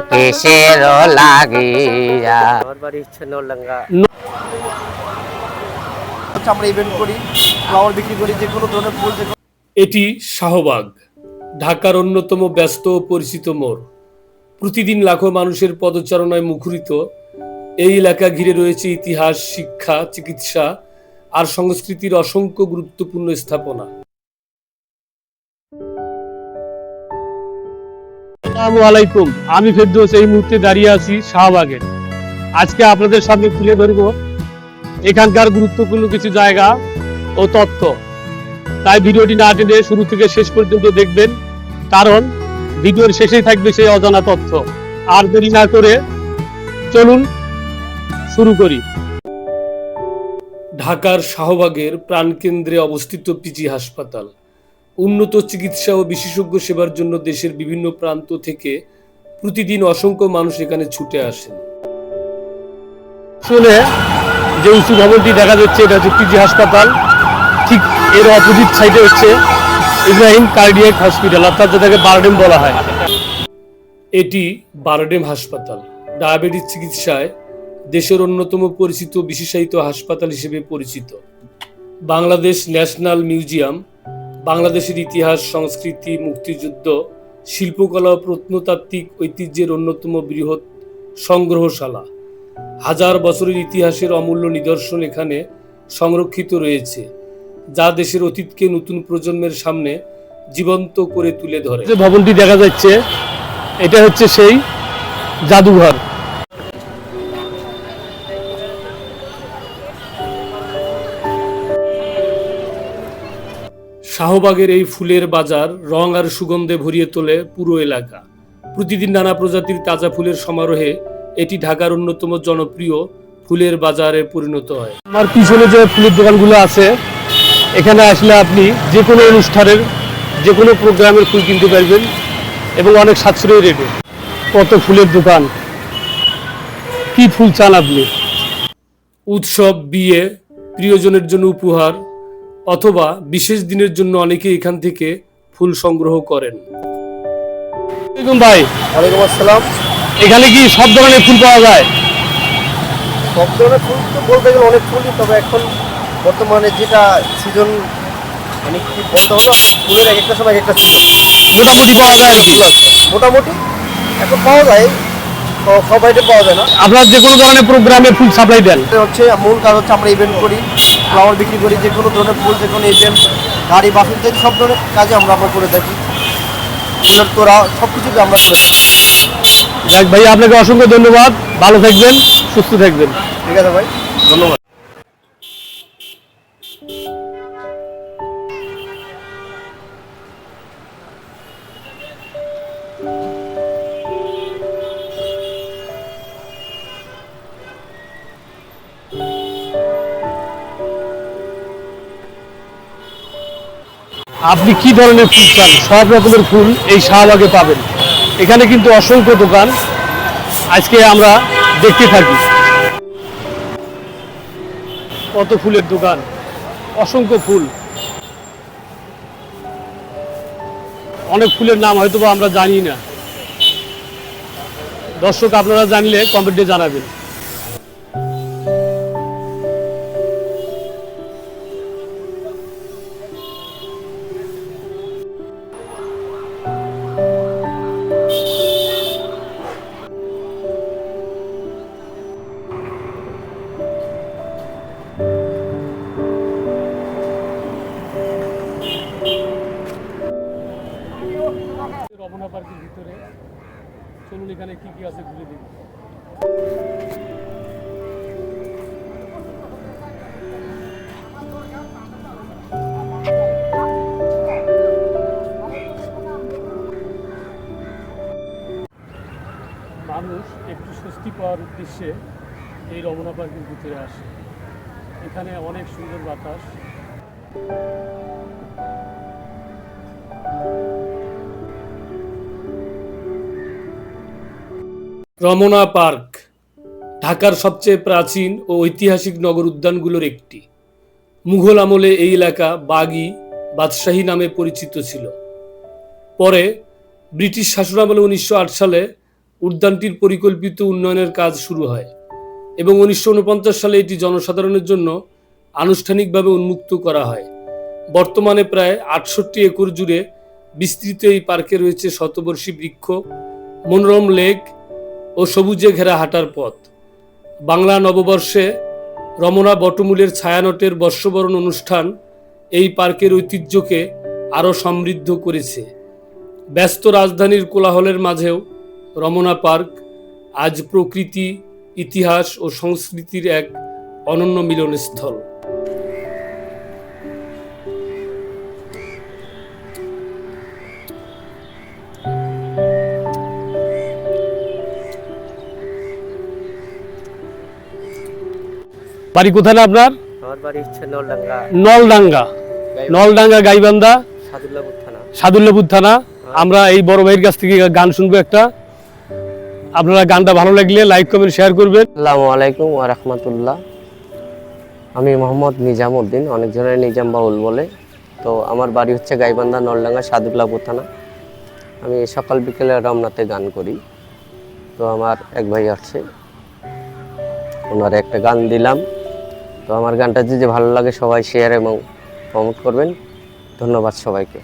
কিসের লাগিয়া। আমার বাড়ি হচ্ছে নলডাঙ্গা। আমরা ইভেন্ট করি, ফ্লাওয়ার বিক্রি করি, যে কোনো ধরনের ফুল। এটি শাহবাগ, ঢাকার অন্যতম ব্যস্ত ও পরিচিত মোড়। প্রতিদিন লাখো মানুষের পদচারণায় মুখরিত এই এলাকা ঘিরে রয়েছে ইতিহাস, শিক্ষা, চিকিৎসা আর সংস্কৃতির অসংখ্য গুরুত্বপূর্ণ স্থাপনা। আসসালামু আলাইকুম, আমি ফেরদৌস। এই মুহূর্তে দাঁড়িয়ে আছি শাহবাগে। আজকে আপনাদের সামনে তুলে ধরব এখানকার গুরুত্বপূর্ণ কিছু জায়গা ও তথ্য। তাই ভিডিওটি না টেনে শুরু থেকে শেষ পর্যন্ত দেখবেন, কারণ ভিডিওর শেষেই থাকবে সেই অজানা তথ্য। আর দেরি না করে চলুন শুরু করি। ঢাকার শাহবাগের প্রাণকেন্দ্রে অবস্থিত পিজি হাসপাতাল উন্নত চিকিৎসা ও বিশেষজ্ঞ সেবার জন্য দেশের বিভিন্ন প্রান্ত থেকে প্রতিদিন অসংখ্য মানুষ এখানে ছুটে আসেন। শুনে যে উঁচু ভবনটি দেখা যাচ্ছে, এটা হচ্ছে পিজি হাসপাতাল। ঠিক এর অপোজিট সাইডে হচ্ছে ইব্রাহিম কার্ডিয়াক হসপিটাল, অর্থাৎ যেটাকে বারডেম বলা হয়। এটি বারডেম হাসপাতাল ডায়াবেটিস চিকিৎসায় দেশের অন্যতম পরিচিত বিশেষায়িত হাসপাতাল হিসেবে পরিচিত। বাংলাদেশ ন্যাশনাল মিউজিয়াম বাংলাদেশের ইতিহাস, সংস্কৃতি, মুক্তিযুদ্ধ, শিল্পকলা ও প্রত্নতাত্ত্বিক ঐতিহ্যের অন্যতম বৃহৎ সংগ্রহশালা। হাজার বছরের ইতিহাসের অমূল্য নিদর্শন এখানে সংরক্ষিত রয়েছে, যা দেশের অতীতকে নতুন প্রজন্মের সামনে জীবন্ত করে তুলে ধরে। যে ভবনটি দেখা যাচ্ছে, এটা হচ্ছে সেই জাদুঘর। শাহবাগের এই ফুলের বাজার রং আর সুগন্ধে ভরিয়ে তোলে পুরো এলাকা। প্রতিদিন নানা প্রজাতির তাজা ফুলের সমারোহে এটি ঢাকার অন্যতম জনপ্রিয় ফুলের বাজারে পরিণত হয়। আমার পিছনে যে ফুলের দোকানগুলো আছে, এখানে আসলে আপনি যে কোনো অনুষ্ঠানের, যে কোনো প্রোগ্রামের ফুল কিনতে পারবেন এবং অনেক সাশ্রয়ী রেটে। কত ফুলের দোকান, কি ফুল চান আপনি? উৎসব, বিয়ে, প্রিয়জনের জন্য উপহার অথবা বিশেষ দিনের জন্য অনেকে এখান থেকে ফুল সংগ্রহ করেন। ভাই, ওয়ালাইকুম আসসালাম। এখানে কি সব ধরনের ফুল পাওয়া যায়? সব ধরনের ফুল তো বলতে গেলে অনেক ফুলই, তবে এখন বর্তমানে যেটা সিজন, মানে কি বলতে হলো, ফুলের এক একটা সময় এক একটা সিজন মোটামুটি পাওয়া যায় আর কি। মোটামুটি এখন পাওয়া যায়, সব আইটেম পাওয়া যায় না। আপনারা যে কোনো ধরনের প্রোগ্রামে ফুল সাপ্লাই দেন? হচ্ছে মূল কাজ হচ্ছে আমরা ইভেন্ট করি, ফ্লাওয়ার বিক্রি করি, যে কোনো ধরনের ফুল, যে কোনো ইভেন্ট, গাড়ি, বাসন থেকে সব ধরনের কাজে আমরা করে থাকি। ফুলের তোড়া সব কিছুকে আমরা করে থাকি। যাক ভাই, আপনাকে অসংখ্য ধন্যবাদ। ভালো থাকবেন, সুস্থ থাকবেন। ঠিক আছে ভাই, ধন্যবাদ। আপনি কি ধরনের ফুল চান, সব রকমের ফুল এই শাহবাগে পাবেন। এখানে কিন্তু অসংখ্য দোকান, আজকে আমরা দেখতে থাকি। কত ফুলের দোকান, অসংখ্য ফুল। অনেক ফুলের নাম হয়তো আমরা জানি না। দর্শক, আপনারা জানলে কমেন্টে জানাবেন। রমনা পার্কের ভিতরে চলুন, এখানে কি কি আছে ঘুরে দেখি। মানুষ একটু স্বস্তি পাওয়ার উদ্দেশ্যে এই রমনা পার্কের ভিতরে আসে। এখানে অনেক সুন্দর বাতাস। রমনা পার্ক ঢাকার সবচেয়ে প্রাচীন ও ঐতিহাসিক নগর উদ্যানগুলোর একটি। মুঘল আমলে এই এলাকা বাগি বাদশাহী নামে পরিচিত ছিল। পরে ব্রিটিশ শাসনামলে 1908 সালে উদ্যানটির পরিকল্পিত উন্নয়নের কাজ শুরু হয় এবং 1949 সালে এটি জনসাধারণের জন্য আনুষ্ঠানিকভাবে উন্মুক্ত করা হয়। বর্তমানে প্রায় 68 একর জুড়ে বিস্তৃত এই পার্কে রয়েছে শতবর্ষী বৃক্ষ, মনোরম লেক ও সবুজে ঘেরা হাঁটার পথ। বাংলা নববর্ষে রমনা বটমূলের ছায়ানটের বর্ষবরণ অনুষ্ঠান এই পার্কের ঐতিহ্যকে আরও সমৃদ্ধ করেছে। ব্যস্ত রাজধানীর কোলাহলের মাঝেও রমনা পার্ক আজ প্রকৃতি, ইতিহাস ও সংস্কৃতির এক অনন্য মিলনস্থল। বাড়ি কোথায় না আপনার? আমার বাড়ি হচ্ছে নলডাঙ্গা, নলডাঙ্গা গাইবান্ধা, সাদুল্লাপুর থানা। সাদুল্লাপুর থানা। আমরা এই বড় ভাইয়ের কাছ থেকে গান শুনবো একটা। আপনারা গানটা ভালো লাগলে লাইক, কমেন্ট, শেয়ার করবেন। আসসালামু আলাইকুম ওয়া রাহমাতুল্লাহ। আমি মোহাম্মদ নিজামউদ্দিন, অনেকজনের নিজাম বাউল বলে। তো আমার বাড়ি হচ্ছে গাইবান্ধা, নলডাঙ্গা, সাদুল্লাপুর থানা। আমি সকাল বিকেলে রমনাতে গান করি। তো আমার এক ভাই আছে, ওনার একটা গান দিলাম। তো আমার গানটা যদি ভালো লাগে সবাই শেয়ার এবং কমেন্ট করবেন। ধন্যবাদ সবাইকে।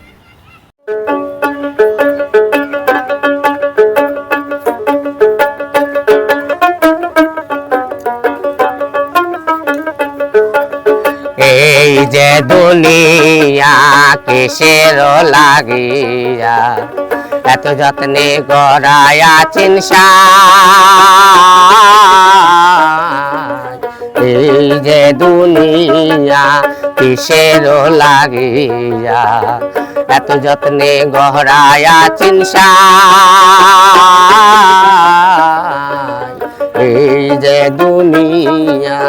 এই যে দুনিয়া কিসের লাগিয়া এত যত্নে গড়ায়া চিনসা, এই যে দুনিয়া কিসের লাগিয়া এত যত্নে গড়ায়া চিনসা, এই যে দুনিয়া।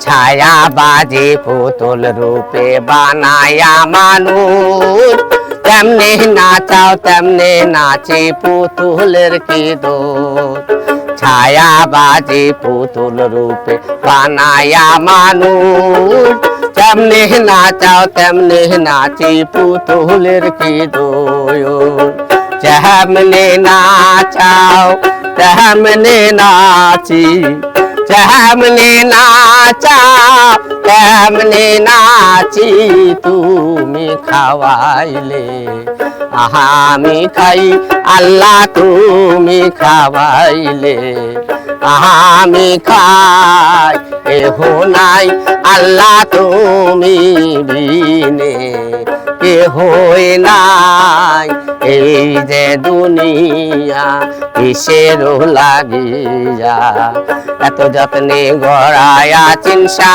ছায়া বাজে পুতুল রূপে বানায়া মানুষ, তেমনি নাচাও তেমনি নাচে পুতুলের কি দোষ। ছায়া বাজে পুতুল রূপে বানায়া মানুষ, তেমনি নাচাও তেমনি নাচে পুতুলের কি দোষ। তেমনি নাচাও তেমনি নাচি, তেমনি নাচা তেমনি নাচি তুমি খাওয়াইলে, আমি খাই আল্লাহ তুমি খাওয়াইলে, আমি খাই এহ নাই আল্লাহ তুমি বিনে কেহ নাই। এই যে দুনিয়া কিসের লাগিয়া এত যত্নে গড়ায়া চিনসা।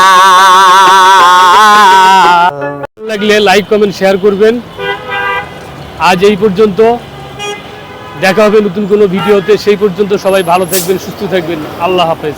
লাগলে লাইক, কমেন্ট, শেয়ার করবেন। আজ এই পর্যন্ত, দেখা হবে নতুন কোনো ভিডিওতে। সেই পর্যন্ত সবাই ভালো থাকবেন, সুস্থ থাকবেন। আল্লাহ হাফেজ।